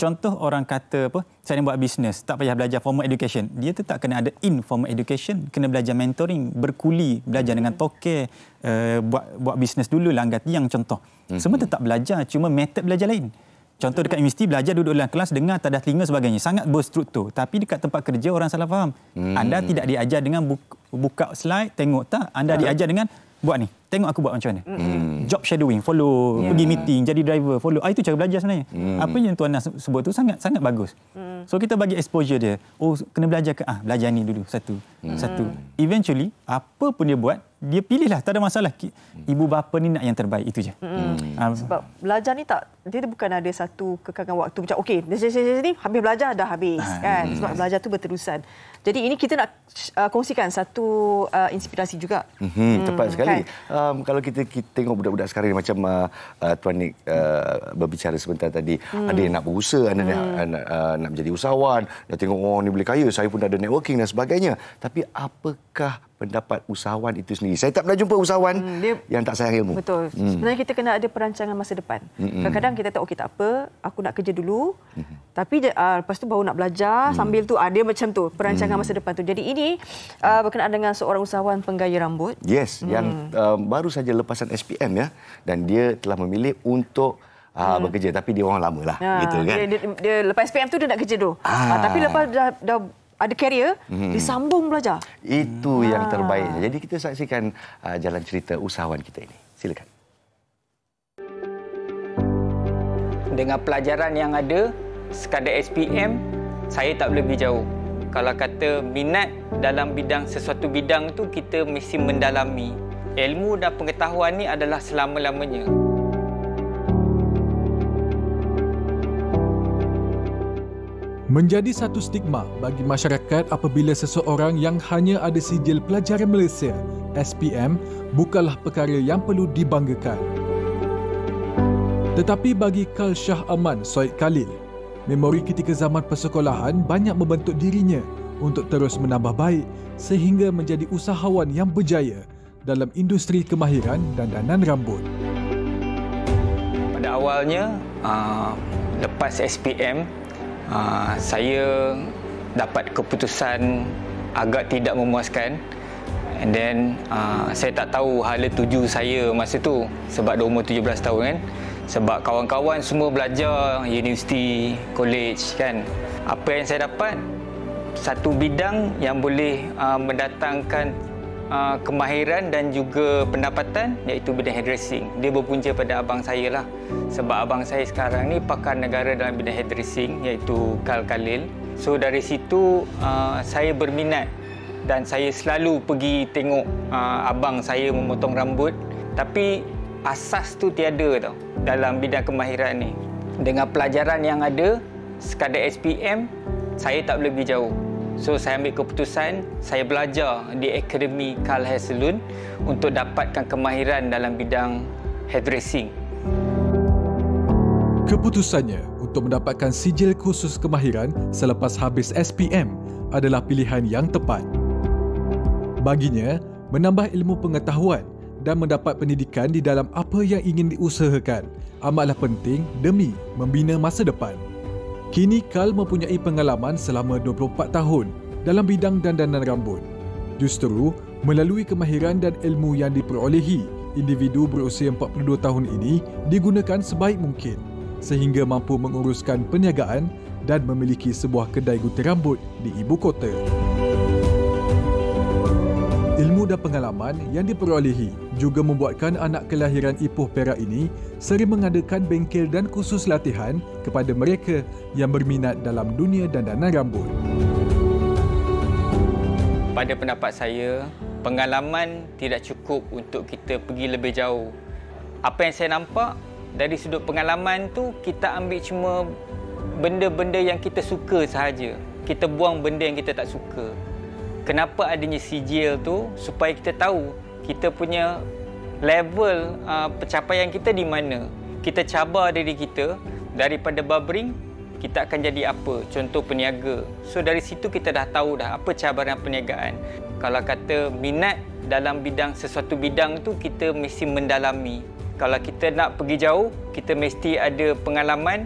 Contoh orang kata saya nak buat bisnes, tak payah belajar formal education. Dia tetap kena ada informal education, kena belajar mentoring, berkuli, belajar dengan toke, buat bisnes dulu, langgar tiang contoh. Semua tetap belajar, cuma metod belajar lain. Contoh dekat universiti belajar duduk dalam kelas dengar tadah telinga sebagainya, sangat berstruktur. Tapi dekat tempat kerja orang salah faham. Anda tidak diajar dengan buka slide, tengok tak. Anda diajar dengan buat ni. Tengok aku buat macam mana. Job shadowing, follow, pergi meeting, jadi driver, follow. Itu cara belajar sebenarnya. Apa yang tuan nak sebut tu sangat bagus. So kita bagi exposure dia. Kena belajar ke? Belajar ni dulu satu. Eventually apa pun dia buat, dia pilihlah, tak ada masalah. Ibu bapa ni nak yang terbaik, itu je.
Sebab belajar ni dia bukan ada satu kekangan waktu macam okey, ni habis belajar dah habis kan. Sebab belajar tu berterusan. Jadi ini kita nak kongsikan satu inspirasi juga.
Tepat sekali. Kan? Kalau kita tengok budak-budak sekarang ni macam Tuan Nick berbicara sebentar tadi, ada yang nak berusaha, ada nak menjadi usahawan, dah tengok ni boleh kaya, saya pun dah ada networking dan sebagainya. Tapi apakah pendapat usahawan itu sendiri? Saya tak pernah jumpa usahawan yang tak sayang ilmu.
Betul. Sebenarnya kita kena ada perancangan masa depan. Kadang-kadang kita tak okey, tak apa, aku nak kerja dulu. Tapi lepas tu baru nak belajar, sambil tu dia macam tu perancangan masa depan tu. Jadi ini berkenaan dengan seorang usahawan penggaya rambut.
Yes, yang baru saja lepasan SPM ya, dan dia telah memilih untuk bekerja, tapi dia orang lama lah gitu kan.
Dia lepas SPM tu dia nak kerja dulu. Tapi lepas dah ada karier, disambung belajar.
Itu yang terbaiknya. Jadi kita saksikan jalan cerita usahawan kita ini. Silakan.
Dengan pelajaran yang ada, sekadar SPM, saya tak boleh pergi jauh. Kalau kata minat dalam bidang sesuatu bidang tu, kita mesti mendalami. Ilmu dan pengetahuan ni adalah selama-lamanya.
Menjadi satu stigma bagi masyarakat apabila seseorang yang hanya ada sijil pelajaran Malaysia, SPM, bukanlah perkara yang perlu dibanggakan. Tetapi bagi Kal Shah Aman Soid Khalil, memori ketika zaman persekolahan banyak membentuk dirinya untuk terus menambah baik sehingga menjadi usahawan yang berjaya dalam industri kemahiran dandanan rambut.
Pada awalnya, lepas SPM, saya dapat keputusan agak tidak memuaskan, and then saya tak tahu hala tuju saya masa tu sebab dah umur 17 tahun kan. Sebab kawan-kawan semua belajar universiti, college kan. Apa yang saya dapat, satu bidang yang boleh mendatangkan kemahiran dan juga pendapatan, iaitu bidang hairdressing. Dia berpunca pada abang saya lah. Sebab abang saya sekarang ni pakar negara dalam bidang hairdressing, iaitu Kal Khalil. So dari situ saya berminat dan saya selalu pergi tengok abang saya memotong rambut. Tapi asas tu tiada tau dalam bidang kemahiran ni. Dengan pelajaran yang ada, sekadar SPM, saya tak boleh pergi jauh. So saya ambil keputusan, saya belajar di Akademi Kal Hair Salon untuk dapatkan kemahiran dalam bidang hairdressing.
Keputusannya untuk mendapatkan sijil khusus kemahiran selepas habis SPM adalah pilihan yang tepat. Baginya, menambah ilmu pengetahuan dan mendapat pendidikan di dalam apa yang ingin diusahakan amatlah penting demi membina masa depan. Kini Kal mempunyai pengalaman selama 24 tahun dalam bidang dandanan rambut. Justru, melalui kemahiran dan ilmu yang diperolehi, individu berusia 42 tahun ini digunakan sebaik mungkin sehingga mampu menguruskan perniagaan dan memiliki sebuah kedai gunting rambut di ibu kota. Ilmu dan pengalaman yang diperolehi juga membuatkan anak kelahiran Ipoh Perak ini sering mengadakan bengkel dan kursus latihan kepada mereka yang berminat dalam dunia dandanan rambut.
Pada pendapat saya, pengalaman tidak cukup untuk kita pergi lebih jauh. Apa yang saya nampak dari sudut pengalaman tu, kita ambil cuma benda-benda yang kita suka sahaja. Kita buang benda yang kita tak suka. Kenapa adanya sijil tu? Supaya kita tahu kita punya level pencapaian kita di mana. Kita cabar diri kita, daripada barbering, kita akan jadi apa? Contoh peniaga. So dari situ kita dah tahu dah apa cabaran perniagaan. Kalau kata minat dalam bidang sesuatu bidang tu, kita mesti mendalami. Kalau kita nak pergi jauh, kita mesti ada pengalaman,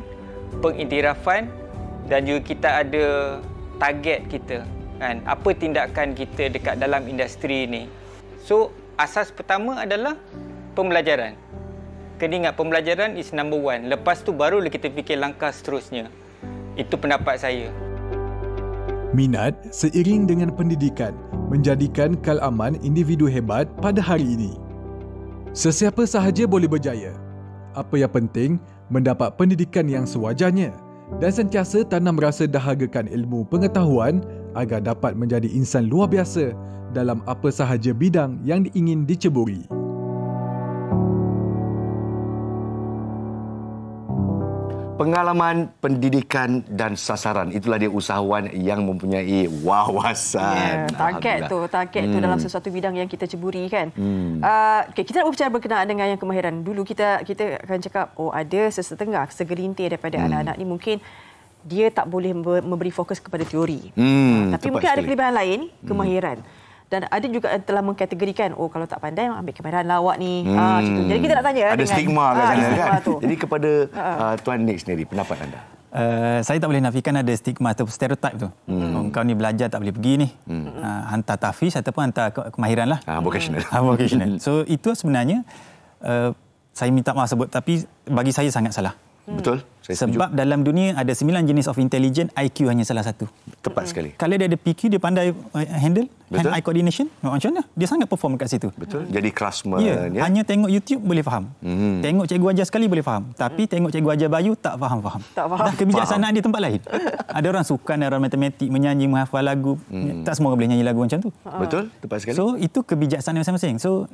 pengiktirafan dan juga kita ada target kita. Kan? Apa tindakan kita dekat dalam industri ni. So, asas pertama adalah pembelajaran. Kena ingat, pembelajaran is number one. Lepas tu barulah kita fikir langkah seterusnya. Itu pendapat saya.
Minat seiring dengan pendidikan menjadikan Kal Aman individu hebat pada hari ini. Sesiapa sahaja boleh berjaya. Apa yang penting, mendapat pendidikan yang sewajarnya dan sentiasa tanam rasa dahagakan ilmu pengetahuan agar dapat menjadi insan luar biasa dalam apa sahaja bidang yang ingin diceburi.
Pengalaman, pendidikan dan sasaran, itulah dia usahawan yang mempunyai wawasan.
Target tu dalam sesuatu bidang yang kita ceburi kan. Okay, kita nak berbicara berkenaan dengan yang kemahiran. Dulu kita akan cakap, ada sesetengah, segelintir daripada anak-anak ni mungkin dia tak boleh memberi fokus kepada teori. Tapi mungkin ada kelebihan lain, kemahiran. Dan ada juga telah mengkategorikan, kalau tak pandai ambil kemahiran lawak ni. Jadi kita nak tanya
ada
dengan
stigma kat sana kan.
Tu.
Jadi kepada Tuan Nick sendiri, pendapat anda?
Saya tak boleh nafikan ada stigma atau stereotip tu. Kau ni belajar tak boleh pergi ni. Hantar tahfiz ataupun hantar kemahiran lah.
Vocational.
Vocational. So itu sebenarnya saya minta maaf sebut, tapi bagi saya sangat salah.
Betul.
Sebab dalam dunia ada 9 jenis of intelligence, IQ hanya salah satu.
Tepat sekali.
Kalau dia ada PQ, dia pandai handle, hand-eye coordination, macam mana? Dia sangat perform kat situ.
Betul. Jadi craftsman.
Ya. Hanya tengok YouTube boleh faham. Tengok cikgu ajar sekali boleh faham. Tapi tengok cikgu ajar Bayu tak faham-faham. Dah kebijaksanaan dia tempat lain. Ada orang sukan, ada orang matematik, menyanyi, menghafal lagu. Tak semua orang boleh nyanyi lagu macam tu.
Betul. Tepat sekali.
So, itu kebijaksanaan masing-masing. So,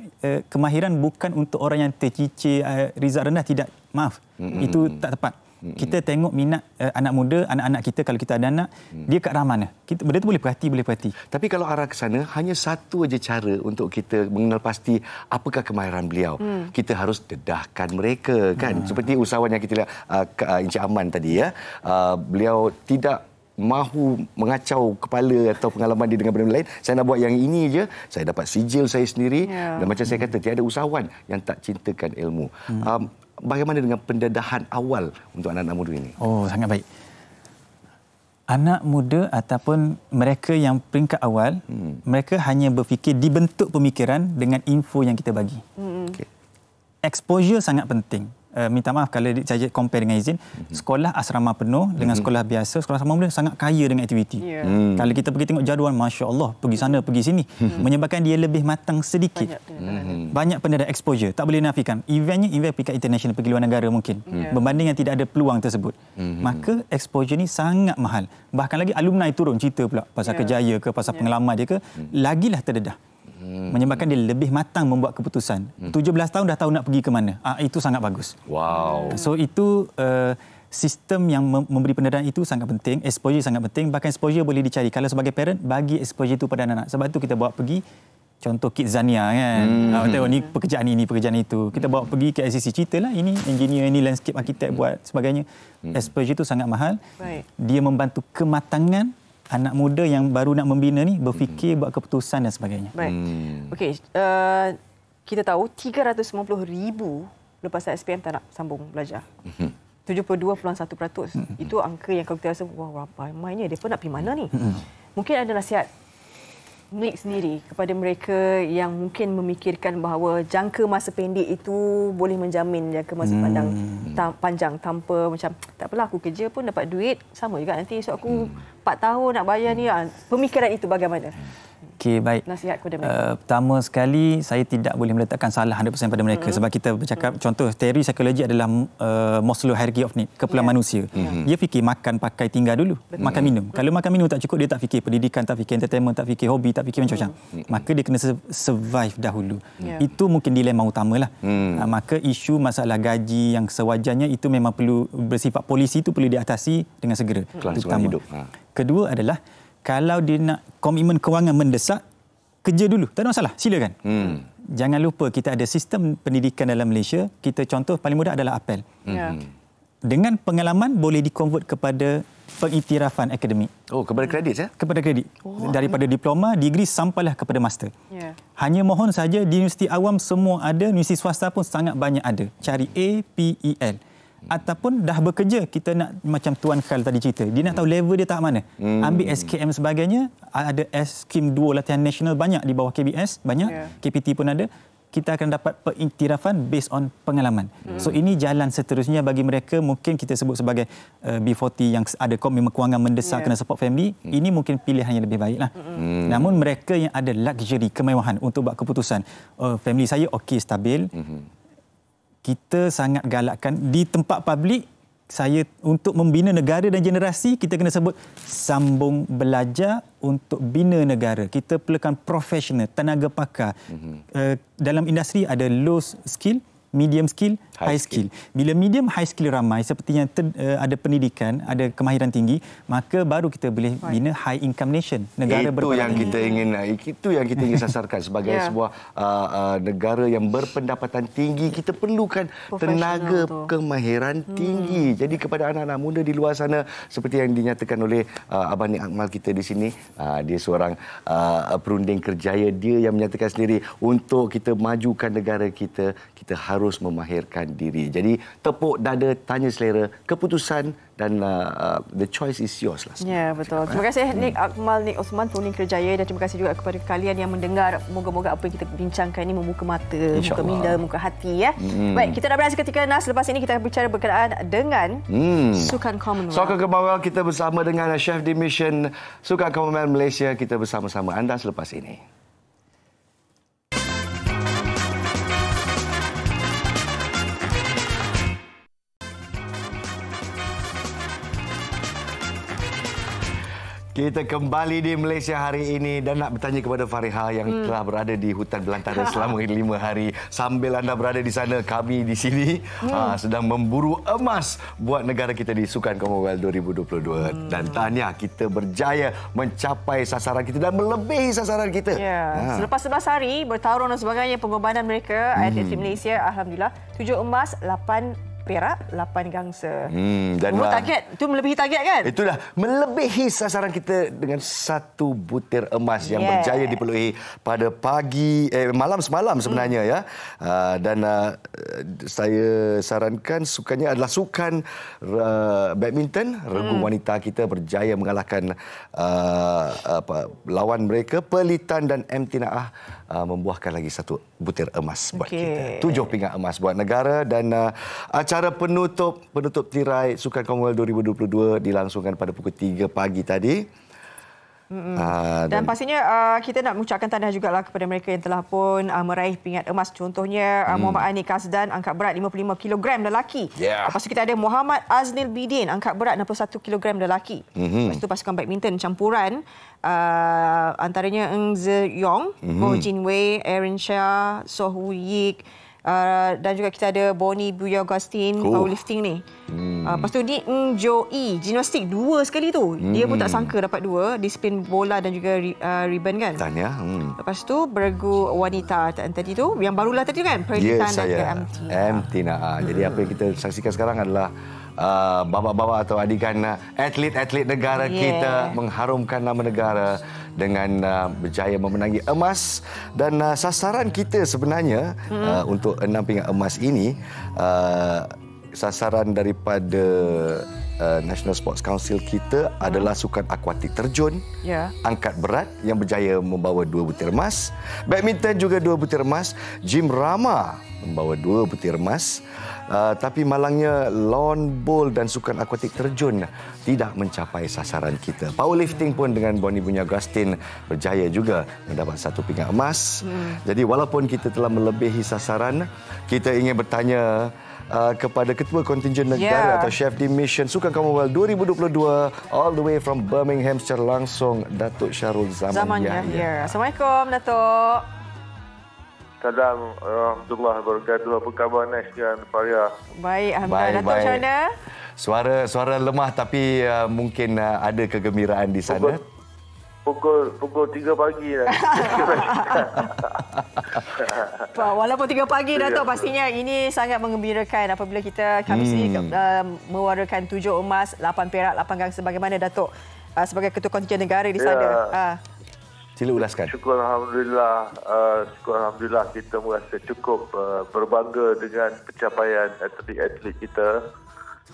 kemahiran bukan untuk orang yang tercicir, result rendah, tidak. Maaf. Itu tak tepat. Kita tengok minat anak muda, anak-anak kita, kalau kita ada anak, dia kat arah mana. Benda tu boleh perhati.
Tapi kalau arah ke sana, hanya satu aja cara untuk kita mengenal pasti apakah kemahiran beliau. Kita harus dedahkan mereka kan. Seperti usahawan yang kita lihat Encik Aman tadi ya. Beliau tidak mahu mengacau kepala atau pengalaman dia dengan benda lain. Saya nak buat yang ini je, saya dapat sijil saya sendiri. Dan macam saya kata, tiada usahawan yang tak cintakan ilmu. Bagaimana dengan pendedahan awal untuk anak-anak muda ini?
Sangat baik. Anak muda ataupun mereka yang peringkat awal, mereka hanya berfikir dibentuk pemikiran dengan info yang kita bagi. Exposure sangat penting. Minta maaf kalau saya compare dengan izin, sekolah asrama penuh dengan sekolah biasa, sekolah asrama muda sangat kaya dengan aktiviti. Kalau kita pergi tengok jadual, Masya Allah, pergi sana, pergi sini, menyebabkan dia lebih matang sedikit. Banyak pendedahan exposure. Tak boleh nafikan. Event peringkat international, pergi luar negara mungkin. Berbanding yang tidak ada peluang tersebut. Maka exposure ni sangat mahal. Bahkan lagi alumni turun cerita pula pasal kejaya ke, pasal pengalaman dia ke, lagilah terdedah. Menyebabkan dia lebih matang membuat keputusan. 17 tahun dah tahu nak pergi ke mana. Itu sangat bagus.
Wow.
So itu sistem yang memberi pendedahan itu sangat penting. Exposure sangat penting. Bahkan exposure boleh dicari. Kalau sebagai parent, bagi exposure itu pada anak-anak. Sebab itu kita bawa pergi, contoh Kidzania kan. Tengok ni pekerjaan ini, pekerjaan itu. Kita bawa pergi ke SCC, ceritalah ini engineer, ini landscape architect buat sebagainya. Exposure itu sangat mahal. Dia membantu kematangan anak muda yang baru nak membina ni berfikir, buat keputusan dan sebagainya.
Baik. Okey, kita tahu 350,000 lepas SPM tak nak sambung belajar. 72.1%. Itu angka yang kalau kita rasa, wah, ramainya. Mereka nak pergi mana ni? Mungkin ada nasihat Nick sendiri kepada mereka yang mungkin memikirkan bahawa jangka masa pendek itu boleh menjamin jangka masa panjang tanpa macam tak apalah aku kerja pun dapat duit sama juga nanti esok aku 4 tahun nak bayar ni. Pemikiran itu bagaimana?
Okey, baik.
Nasihat kepada mereka.
Pertama sekali, saya tidak boleh meletakkan salah 100% pada mereka. Sebab kita bercakap, contoh, teori psikologi adalah Maslow hierarchy of need, keperluan manusia. Dia fikir makan, pakai, tinggal dulu. Makan, minum. Kalau makan, minum tak cukup, dia tak fikir pendidikan, tak fikir entertainment, tak fikir hobi, tak fikir macam-macam. Maka dia kena survive dahulu. Itu mungkin dilema utamalah. Maka isu masalah gaji yang sewajarnya itu memang perlu bersifat polisi, itu perlu diatasi dengan segera.
Kelangsungan hidup.
Kedua adalah, kalau dia nak komitmen kewangan mendesak, kerja dulu. Tak ada masalah. Silakan. Jangan lupa kita ada sistem pendidikan dalam Malaysia. Kita contoh paling mudah adalah apel. Dengan pengalaman boleh dikonvert kepada pengiktirafan akademik.
Oh, kepada kredit ya?
Kepada kredit. Daripada diploma, degree sampailah kepada master. Hanya mohon saja di universiti awam semua ada, universiti swasta pun sangat banyak ada. Cari APEL. Ataupun dah bekerja, kita nak macam Tuan Khal tadi cerita, dia nak tahu level dia tahap mana. Ambil SKM sebagainya, ada skim 2 latihan nasional banyak di bawah KBS, banyak, KPT pun ada. Kita akan dapat pengiktirafan based on pengalaman. So ini jalan seterusnya bagi mereka, mungkin kita sebut sebagai B40 yang ada komitmen kewangan mendesak, kena support family, ini mungkin pilihan yang lebih baiklah. Namun mereka yang ada luxury, kemewahan untuk buat keputusan, family saya okey, stabil, kita sangat galakkan di tempat publik. Saya untuk membina negara dan generasi, kita kena sebut sambung belajar untuk bina negara. Kita perlukan profesional, tenaga pakar. Dalam industri ada low skill, medium skill, high skill. Bila medium high skill ramai, seperti yang ada pendidikan, ada kemahiran tinggi, maka baru kita boleh bina high income nation, negara berpendapatan tinggi.
Itu yang kita ingin sasarkan sebagai sebuah negara yang berpendapatan tinggi. Kita perlukan tenaga kemahiran tinggi. Jadi kepada anak-anak muda di luar sana, seperti yang dinyatakan oleh Abang Nik Akmal kita di sini, dia seorang perunding kerjaya, dia yang menyatakan sendiri, untuk kita majukan negara kita, kita harus memahirkan diri. Jadi tepuk dada, tanya selera, keputusan dan the choice is yours lah.
Ya, betul. Terima kasih Nik Akmal, Nik Osman, perunding kerjaya, dan terima kasih juga kepada kalian yang mendengar. Moga-moga apa yang kita bincangkan ini membuka mata, membuka minda, membuka hati ya. Baik, kita dah berada seketika nas. Lepas ini kita akan bicara berkenaan dengan Sukan Commonwealth.
Sukan Commonwealth, kita bersama dengan Chef Division Sukan Commonwealth Malaysia. Kita bersama-sama anda selepas ini. Kita kembali di Malaysia hari ini dan nak bertanya kepada Fariha yang telah berada di hutan belantara selama 5 hari. Sambil anda berada di sana, kami di sini sedang memburu emas buat negara kita di Sukan Commonwealth 2022. Dan tahniah, kita berjaya mencapai sasaran kita dan melebihi sasaran kita.
Ya. Selepas 11 hari bertarung dan sebagainya, pengorbanan mereka, atlet Malaysia, alhamdulillah, 7 emas, 8 perak, 8 gangsa.
Dan
target, itu melebihi target kan?
Itulah, melebihi sasaran kita dengan 1 butir emas yang berjaya diperolehi pada malam semalam sebenarnya ya. Dan saya sarankan sukannya adalah sukan badminton. Regu wanita kita berjaya mengalahkan lawan mereka, Pelitan, dan MT Naah membuahkan lagi 1 butir emas buat kita. 7 pinggan emas buat negara. Dan acara penutup tirai Sukan Commonwealth 2022 dilangsungkan pada pukul 3 pagi tadi.
Dan pastinya kita nak mengucapkan tahniah jugalah kepada mereka yang telah pun meraih pingat emas. Contohnya Muhammad Anik Kasdan, angkat berat 55 kg lelaki. Lepas tu kita ada Muhammad Aznil Bidin, angkat berat 61 kg lelaki. Lepas tu pasukan badminton campuran, antaranya Ng Ze Yong, Ho Jin Wei, Aaron Shah, Soh Wu Yik, dan juga kita ada Bonnie Buya Augustine, powerlifting ni. Lepas tu ni Ng Jo Yi, gimnastik 2 sekali tu. Dia pun tak sangka dapat 2, disiplin bola dan juga ribbon kan.
Tahniah.
Lepas tu beregu wanita tadi tu, yang barulah tadi kan, Pelitan dan juga
MT Naah. Jadi apa yang kita saksikan sekarang adalah bapa-bapa atau adikan atlet-atlet negara kita mengharumkan nama negara dengan berjaya memenangi emas. Dan sasaran kita sebenarnya untuk 6 pingat emas ini sasaran daripada National Sports Council kita adalah sukan akuatik terjun, angkat berat yang berjaya membawa 2 butir emas, badminton juga 2 butir emas, gym rama membawa 2 butir emas. Tapi malangnya lawn bowl dan sukan akuatik terjun tidak mencapai sasaran kita. Powerlifting pun dengan Bonnie Bunya Agustin berjaya juga mendapat 1 pinggan emas. Jadi walaupun kita telah melebihi sasaran, kita ingin bertanya kepada Ketua Kontingen Negara atau Chef di Mission Sukan Commonwealth 2022 all the way from Birmingham secara langsung, Datuk Syahrul Zaman Yahya.
Assalamualaikum, Datuk.
Assalamualaikum warahmatullahi wabarakatuh. Apa khabar Nash dan Faria?
Baik, alhamdulillah. Datuk macam mana?
Suara lemah tapi mungkin ada kegembiraan di sana.
Pukul 3 pagi dah.
Walaupun 3 pagi, Datuk, pastinya ini sangat mengembirakan apabila kami sendiri mewarakan 7 emas, 8 perak, 8 gangsa. Bagaimana, Datuk, sebagai Ketua Kontingen Negara di sana?
Sila ulaskan.
Syukur Alhamdulillah kita merasa cukup berbangga dengan pencapaian atlet-atlet kita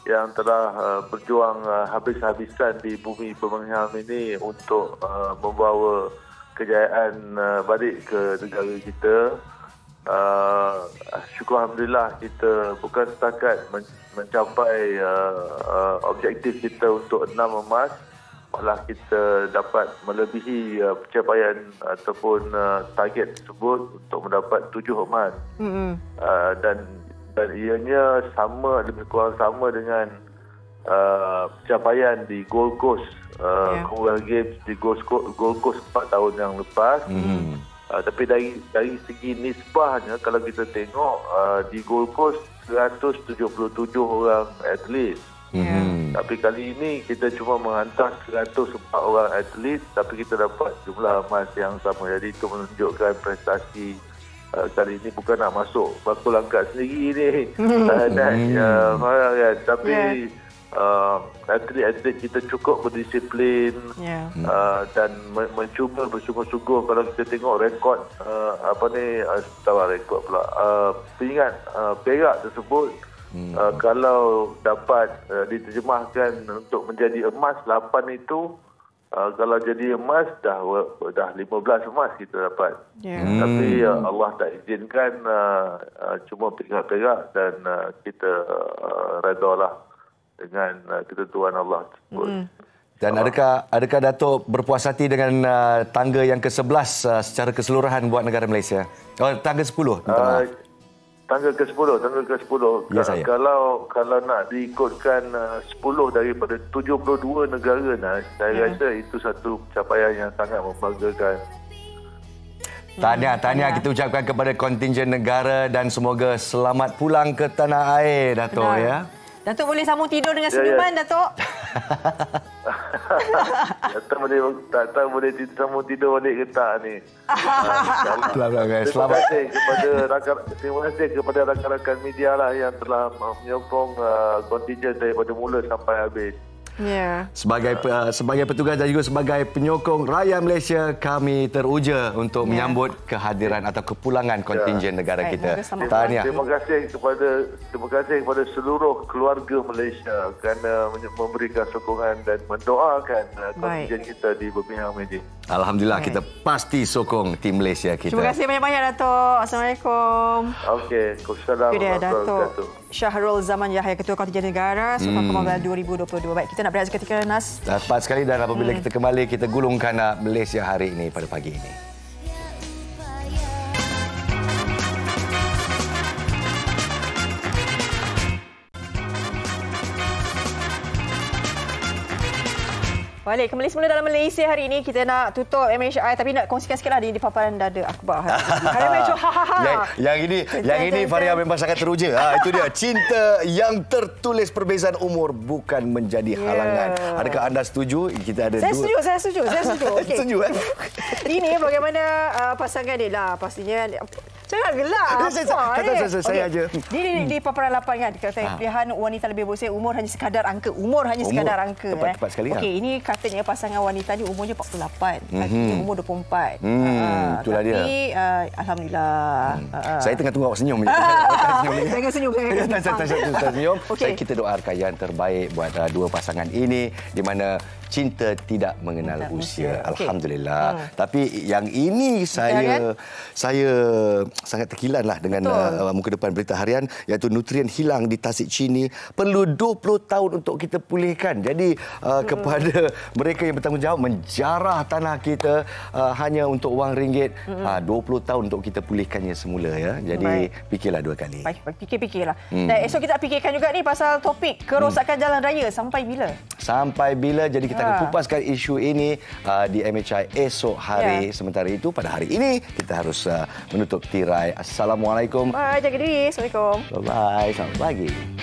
yang telah berjuang habis-habisan di bumi Birmingham ini untuk membawa kejayaan balik ke negara kita. Syukur Alhamdulillah kita bukan setakat mencapai objektif kita untuk 6 emas, malah kita dapat melebihi pencapaian ataupun target tersebut untuk mendapat 7 emas. Dan ianya lebih kurang sama dengan pencapaian di Gold Coast Commonwealth Games di Gold Coast 4 tahun yang lepas. Tapi dari segi nisbahnya, kalau kita tengok di Gold Coast 177 orang atlet. Tapi kali ini kita cuma menghantar 104 orang atlet, tapi kita dapat jumlah emas yang sama. Jadi itu menunjukkan prestasi kali ini bukan nak masuk bakul angkat sendiri ni. Tapi atlet-atlet kita cukup berdisiplin dan mencuba bersungguh-sungguh. Kalau kita tengok rekod pingat perak tersebut, kalau dapat diterjemahkan untuk menjadi emas 8 itu, kalau jadi emas dah 15 emas kita dapat. Tapi Allah tak izinkan, cuma perak dan kita redalah dengan ketentuan Allah tersebut.
Dan adakah Datuk berpuas hati dengan tangga yang ke-11 secara keseluruhan buat negara Malaysia? Tangga 10.
Tangga ke-10.
Ya, saya.
Kalau nak diikutkan 10 daripada 72 negara, saya rasa itu satu pencapaian yang sangat membanggakan.
Tahniah kita ucapkan kepada kontingen negara dan semoga selamat pulang ke tanah air, Datuk. Ya.
Datuk boleh sambung tidur dengan senyuman, Datuk.
Tak boleh sambung tidur balik ke tak ni.
Selamat.
Terima kasih kepada rakan-rakan media lah yang telah menyokong kontingen daripada mula sampai habis.
Sebagai petugas dan juga sebagai penyokong rakyat Malaysia, kami teruja untuk menyambut kehadiran atau kepulangan kontingen negara kita. Tahniah.
Terima kasih kepada seluruh keluarga Malaysia kerana memberikan sokongan dan mendoakan kontingen kita di Birmingham ini.
Alhamdulillah, kita pasti sokong tim Malaysia kita.
Terima kasih banyak-banyak, Datuk. Assalamualaikum.
Okey, Assalamualaikum.
Datuk Syahrul Zaman Yahya, Ketua Kontingen Negara Sukan Commonwealth 2022. Baik, kita nak berehat seketika, Nas.
Tepat sekali, dan apabila kita kembali, kita gulungkan Malaysia hari ini pada pagi ini.
Balik kembali semula dalam Malaysia hari ini. Kita nak tutup MHI tapi nak kongsikan sikitlah di paparan dada akhbar hari Metro.
Yang ini Faria memang sangat teruja. Itu dia, cinta yang tertulis perbezaan umur bukan menjadi halangan. Adakah anda setuju? Kita ada
Saya setuju. Okay.
Setuju
Ini bagaimana pasangan ni lah pastinya. Jangan gelak.
Saya aja.
Di paparan 8 kan, kata pilihan wanita lebih berusia, umur hanya sekadar angka. Sekadar angka.
Tepat sekali.
Okey, ini katanya pasangan wanita ni umurnya 48, laki umur 24.
Itulah dia.
Tapi alhamdulillah.
Saya tengah tunggu awak senyum. senyum.
Jangan senyum.
Senyum. Kita doakan yang terbaik buat dua pasangan ini di mana cinta tidak mengenal usia. Alhamdulillah. Tapi yang ini saya sangat terkilanlah dengan muka depan berita harian, iaitu nutrien hilang di Tasik Chini perlu 20 tahun untuk kita pulihkan. Jadi kepada mereka yang bertanggungjawab menjarah tanah kita hanya untuk wang ringgit, 20 tahun untuk kita pulihkannya semula ya. Jadi fikirlah dua kali.
Baik, fikirlah. Dan esok kita fikirkan juga ni pasal topik kerosakan jalan raya sampai bila?
Sampai bila? Jadi kita akan kupaskan isu ini di MHI esok hari. Sementara itu pada hari ini kita harus menutup tirai. Assalamualaikum.
Bye, jaga diri. Assalamualaikum.
Bye-bye. Selamat pagi.